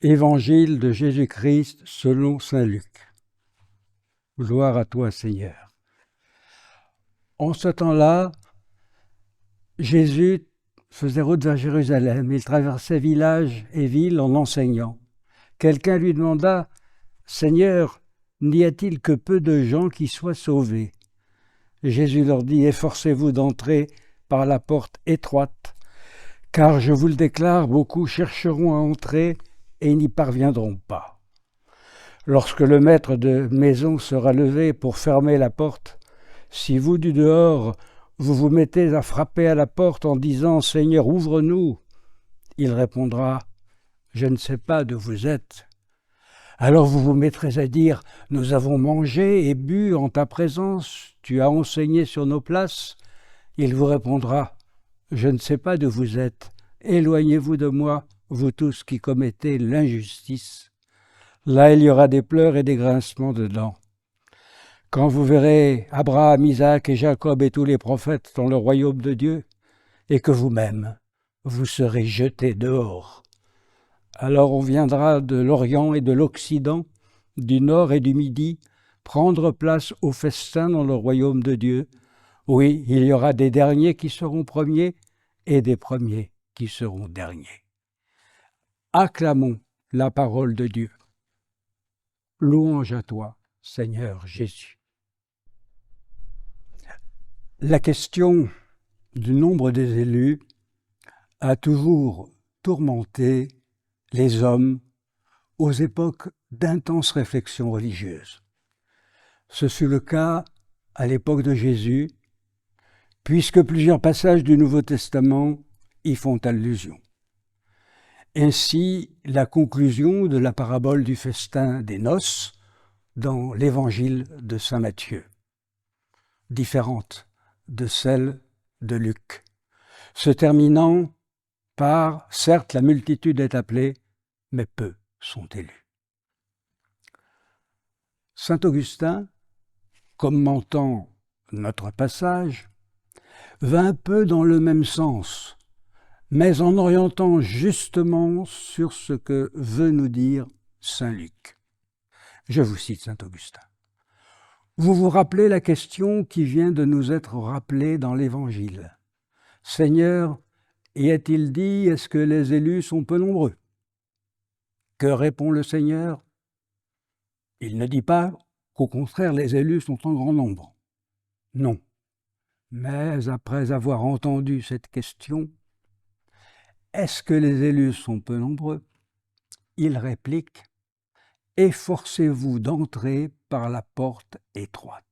Évangile de Jésus-Christ selon saint Luc. Gloire à toi, Seigneur. En ce temps-là, Jésus faisait route vers Jérusalem. Il traversait villages et villes en enseignant. Quelqu'un lui demanda « Seigneur, n'y a-t-il que peu de gens qui soient sauvés ?» Jésus leur dit « Efforcez-vous d'entrer par la porte étroite, car je vous le déclare, beaucoup chercheront à entrer et n'y parviendront pas. Lorsque le maître de maison sera levé pour fermer la porte, si vous du dehors vous vous mettez à frapper à la porte en disant « Seigneur, ouvre-nous », il répondra « Je ne sais pas d'où vous êtes ». Alors vous vous mettrez à dire « Nous avons mangé et bu en ta présence, tu as enseigné sur nos places ». Il vous répondra « Je ne sais pas d'où vous êtes, éloignez-vous de moi, vous tous qui commettez l'injustice ». Là, il y aura des pleurs et des grincements de dents. Quand vous verrez Abraham, Isaac et Jacob et tous les prophètes dans le royaume de Dieu, et que vous-même, vous serez jetés dehors. Alors on viendra de l'Orient et de l'Occident, du Nord et du Midi, prendre place au festin dans le royaume de Dieu. Oui, il y aura des derniers qui seront premiers et des premiers qui seront derniers. Acclamons la parole de Dieu. Louange à toi, Seigneur Jésus. La question du nombre des élus a toujours tourmenté les hommes aux époques d'intenses réflexions religieuses. Ce fut le cas à l'époque de Jésus, puisque plusieurs passages du Nouveau Testament y font allusion. Ainsi, la conclusion de la parabole du festin des noces dans l'évangile de saint Matthieu, différente de celle de Luc, se terminant par « Certes, la multitude est appelée, mais peu sont élus ». Saint Augustin, commentant notre passage, va un peu dans le même sens, mais en orientant justement sur ce que veut nous dire saint Luc. Je vous cite saint Augustin. Vous vous rappelez la question qui vient de nous être rappelée dans l'Évangile. Seigneur, y a-t-il dit, est-ce que les élus sont peu nombreux? Que répond le Seigneur? Il ne dit pas qu'au contraire les élus sont en grand nombre. Non. Mais après avoir entendu cette question, est-ce que les élus sont peu nombreux? Il réplique, efforcez-vous d'entrer par la porte étroite.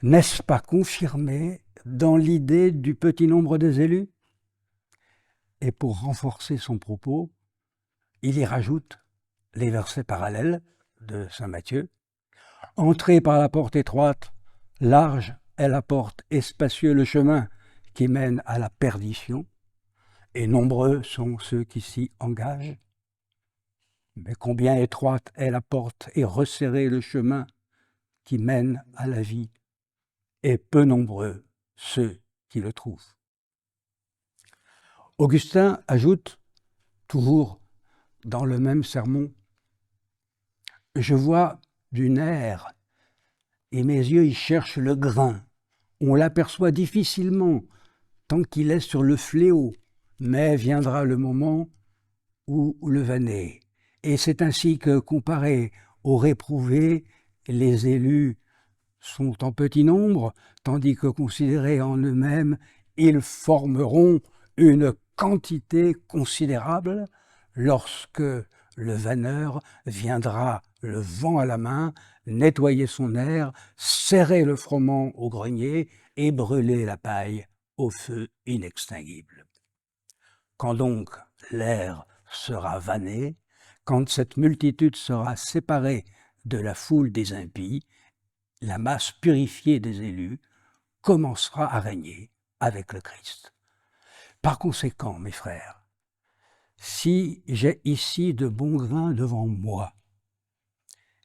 N'est-ce pas confirmé dans l'idée du petit nombre des élus? Et pour renforcer son propos, il y rajoute les versets parallèles de saint Matthieu. Entrez par la porte étroite, large est la porte et spacieux le chemin qui mène à la perdition, et nombreux sont ceux qui s'y engagent. Mais combien étroite est la porte et resserré le chemin qui mène à la vie, et peu nombreux ceux qui le trouvent. Augustin ajoute, toujours dans le même sermon, « Je vois du nerf, et mes yeux y cherchent le grain. On l'aperçoit difficilement, tant qu'il est sur le fléau, mais viendra le moment où le vanner. Et c'est ainsi que, comparés aux réprouvés, les élus sont en petit nombre, tandis que considérés en eux-mêmes, ils formeront une quantité considérable lorsque le vanneur viendra le vent à la main, nettoyer son air, serrer le froment au grenier et brûler la paille au feu inextinguible. Quand donc l'air sera vanné, quand cette multitude sera séparée de la foule des impies, la masse purifiée des élus commencera à régner avec le Christ. Par conséquent, mes frères, si j'ai ici de bons grains devant moi,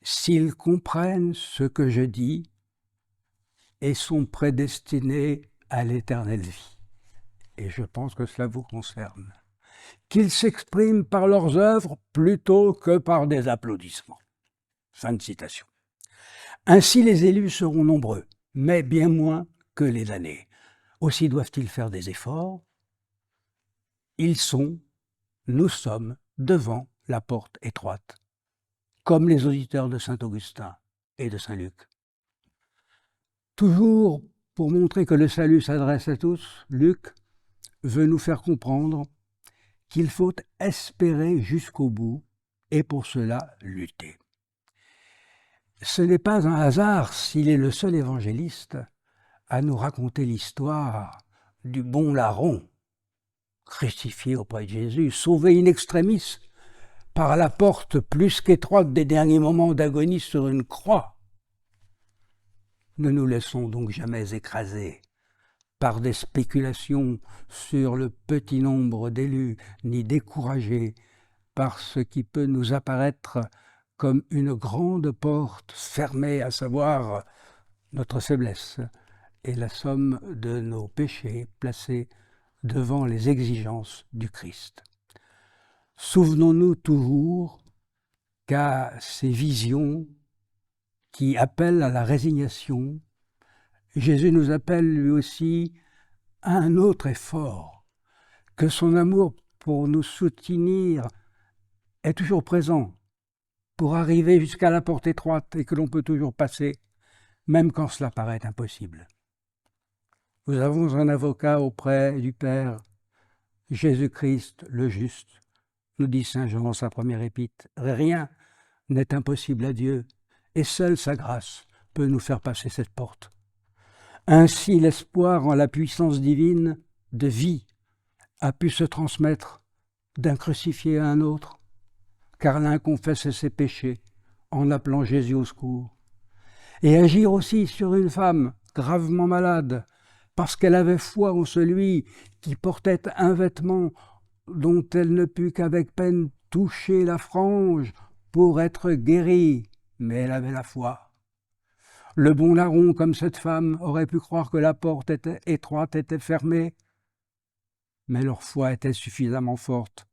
s'ils comprennent ce que je dis et sont prédestinés à l'éternelle vie, et je pense que cela vous concerne, qu'ils s'expriment par leurs œuvres plutôt que par des applaudissements. » Fin de citation. Ainsi les élus seront nombreux, mais bien moins que les damnés. Aussi doivent-ils faire des efforts. Nous sommes devant la porte étroite, comme les auditeurs de saint Augustin et de saint Luc. Toujours pour montrer que le salut s'adresse à tous, Luc veut nous faire comprendre qu'il faut espérer jusqu'au bout et pour cela lutter. Ce n'est pas un hasard s'il est le seul évangéliste à nous raconter l'histoire du bon larron, crucifié auprès de Jésus, sauvé in extremis par la porte plus qu'étroite des derniers moments d'agonie sur une croix. Ne nous laissons donc jamais écraser par des spéculations sur le petit nombre d'élus, ni découragés par ce qui peut nous apparaître comme une grande porte fermée, à savoir notre faiblesse et la somme de nos péchés placés devant les exigences du Christ. Souvenons-nous toujours qu'à ces visions qui appellent à la résignation, Jésus nous appelle lui aussi à un autre effort, que son amour pour nous soutenir est toujours présent, pour arriver jusqu'à la porte étroite et que l'on peut toujours passer, même quand cela paraît impossible. Nous avons un avocat auprès du Père, Jésus-Christ le juste, nous dit saint Jean dans sa première épître. Rien n'est impossible à Dieu, et seule sa grâce peut nous faire passer cette porte. Ainsi l'espoir en la puissance divine de vie a pu se transmettre d'un crucifié à un autre, car l'un confesse ses péchés en appelant Jésus au secours, et agir aussi sur une femme gravement malade, parce qu'elle avait foi en celui qui portait un vêtement dont elle ne put qu'avec peine toucher la frange pour être guérie, mais elle avait la foi. Le bon larron, comme cette femme, aurait pu croire que la porte était étroite, était fermée, mais leur foi était suffisamment forte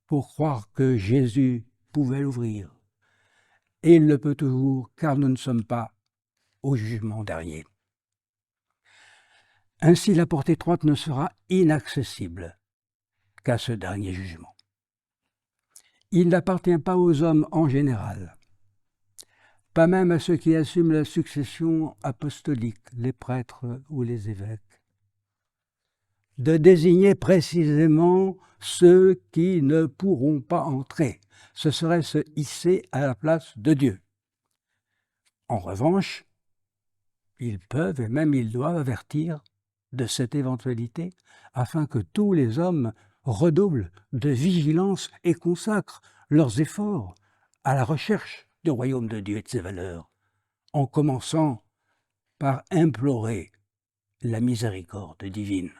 pour croire que Jésus pouvait l'ouvrir. Et il le peut toujours, car nous ne sommes pas au jugement dernier. Ainsi, la porte étroite ne sera inaccessible qu'à ce dernier jugement. Il n'appartient pas aux hommes en général, pas même à ceux qui assument la succession apostolique, les prêtres ou les évêques, de désigner précisément ceux qui ne pourront pas entrer. Ce serait se hisser à la place de Dieu. En revanche, ils peuvent et même ils doivent avertir de cette éventualité afin que tous les hommes redoublent de vigilance et consacrent leurs efforts à la recherche du royaume de Dieu et de ses valeurs, en commençant par implorer la miséricorde divine.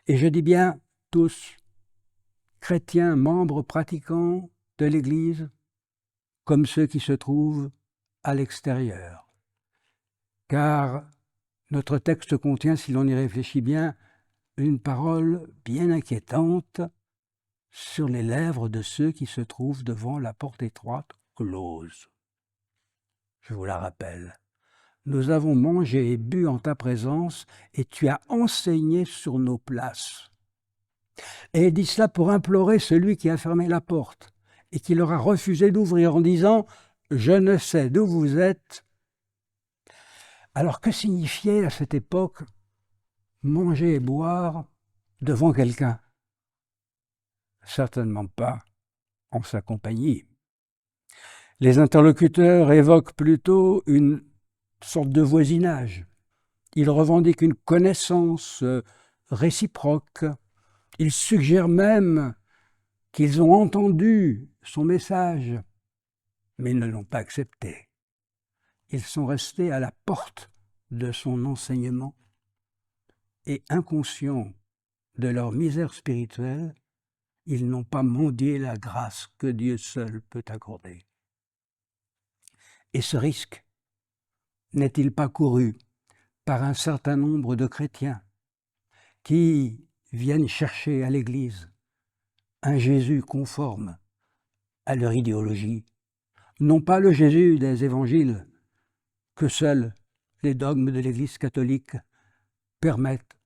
Et je dis bien tous, chrétiens, membres pratiquants de l'Église, comme ceux qui se trouvent à l'extérieur. Car notre texte contient, si l'on y réfléchit bien, une parole bien inquiétante sur les lèvres de ceux qui se trouvent devant la porte étroite close. Je vous la rappelle. Nous avons mangé et bu en ta présence, et tu as enseigné sur nos places. Et il dit cela pour implorer celui qui a fermé la porte, et qui leur a refusé d'ouvrir en disant « Je ne sais d'où vous êtes ». Alors que signifiait à cette époque manger et boire devant quelqu'un? Certainement pas en sa compagnie. Les interlocuteurs évoquent plutôt une sorte de voisinage. Ils revendiquent une connaissance réciproque. Ils suggèrent même qu'ils ont entendu son message, mais ils ne l'ont pas accepté. Ils sont restés à la porte de son enseignement et inconscients de leur misère spirituelle, ils n'ont pas mendié la grâce que Dieu seul peut accorder. Et ce risque n'est-il pas couru par un certain nombre de chrétiens qui viennent chercher à l'Église un Jésus conforme à leur idéologie, non pas le Jésus des évangiles que seuls les dogmes de l'Église catholique permettent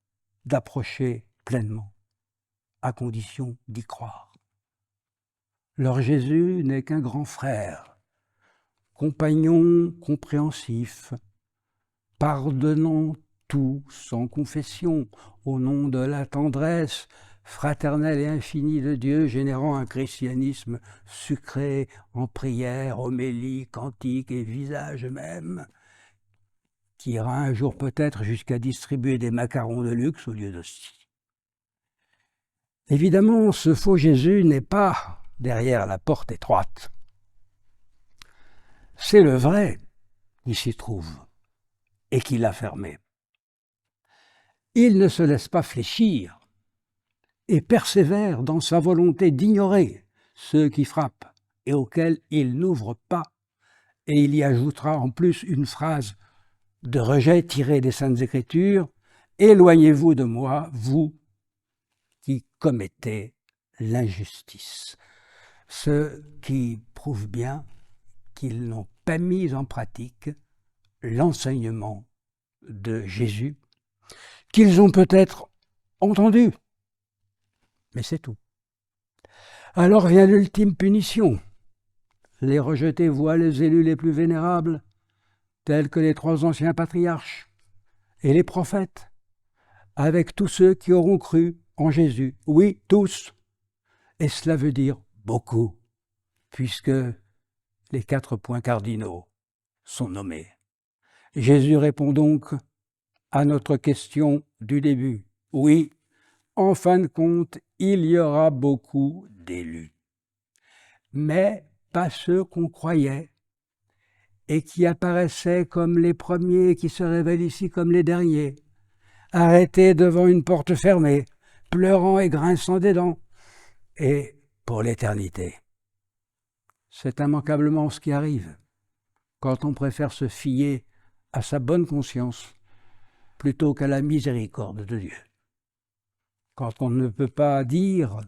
d'approcher pleinement, à condition d'y croire. Leur Jésus n'est qu'un grand frère, compagnon compréhensif, pardonnant tout sans confession, au nom de la tendresse fraternelle et infinie de Dieu, générant un christianisme sucré en prières, homélies, cantiques et visages même, qui ira un jour peut-être jusqu'à distribuer des macarons de luxe au lieu d'hosties. Évidemment, ce faux Jésus n'est pas derrière la porte étroite. C'est le vrai qui s'y trouve et qui l'a fermé. Il ne se laisse pas fléchir et persévère dans sa volonté d'ignorer ceux qui frappent et auxquels il n'ouvre pas. Et il y ajoutera en plus une phrase de rejet tirée des Saintes Écritures: « Éloignez-vous de moi, vous qui commettez l'injustice ». Ce qui prouve bien qu'ils n'ont pas mis en pratique l'enseignement de Jésus, qu'ils ont peut-être entendu, mais c'est tout. Alors vient l'ultime punition. Les rejetés voient les élus les plus vénérables, tels que les 3 anciens patriarches et les prophètes, avec tous ceux qui auront cru en Jésus. Oui, tous. Et cela veut dire beaucoup, puisque les 4 points cardinaux sont nommés. Jésus répond donc à notre question du début. Oui, en fin de compte, il y aura beaucoup d'élus, mais pas ceux qu'on croyait et qui apparaissaient comme les premiers et qui se révèlent ici comme les derniers, arrêtés devant une porte fermée, pleurant et grinçant des dents, et pour l'éternité. C'est immanquablement ce qui arrive quand on préfère se fier à sa bonne conscience plutôt qu'à la miséricorde de Dieu. Quand on ne peut pas dire,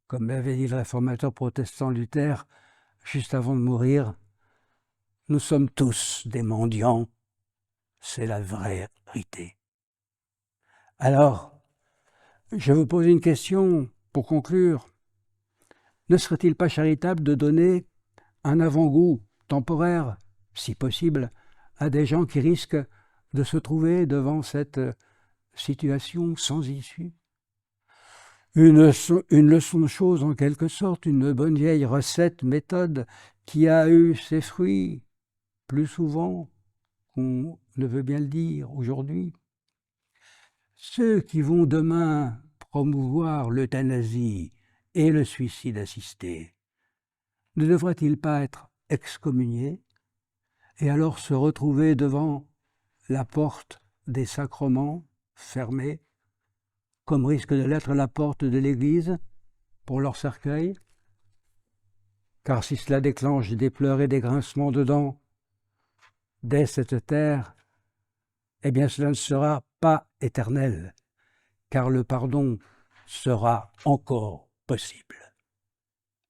comme l'avait dit le réformateur protestant Luther juste avant de mourir, « Nous sommes tous des mendiants », c'est la vraie vérité. Alors, je vous pose une question pour conclure. Ne serait-il pas charitable de donner un avant-goût temporaire, si possible, à des gens qui risquent de se trouver devant cette situation sans issue? Une leçon de choses en quelque sorte, une bonne vieille recette, méthode qui a eu ses fruits plus souvent qu'on ne veut bien le dire aujourd'hui. Ceux qui vont demain promouvoir l'euthanasie et le suicide assisté ne devraient-ils pas être excommuniés et alors se retrouver devant la porte des sacrements fermée, comme risque de l'être la porte de l'Église pour leur cercueil? Car si cela déclenche des pleurs et des grincements de dents dès cette terre, eh bien cela ne sera pas éternel, car le pardon sera encore possible.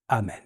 Amen.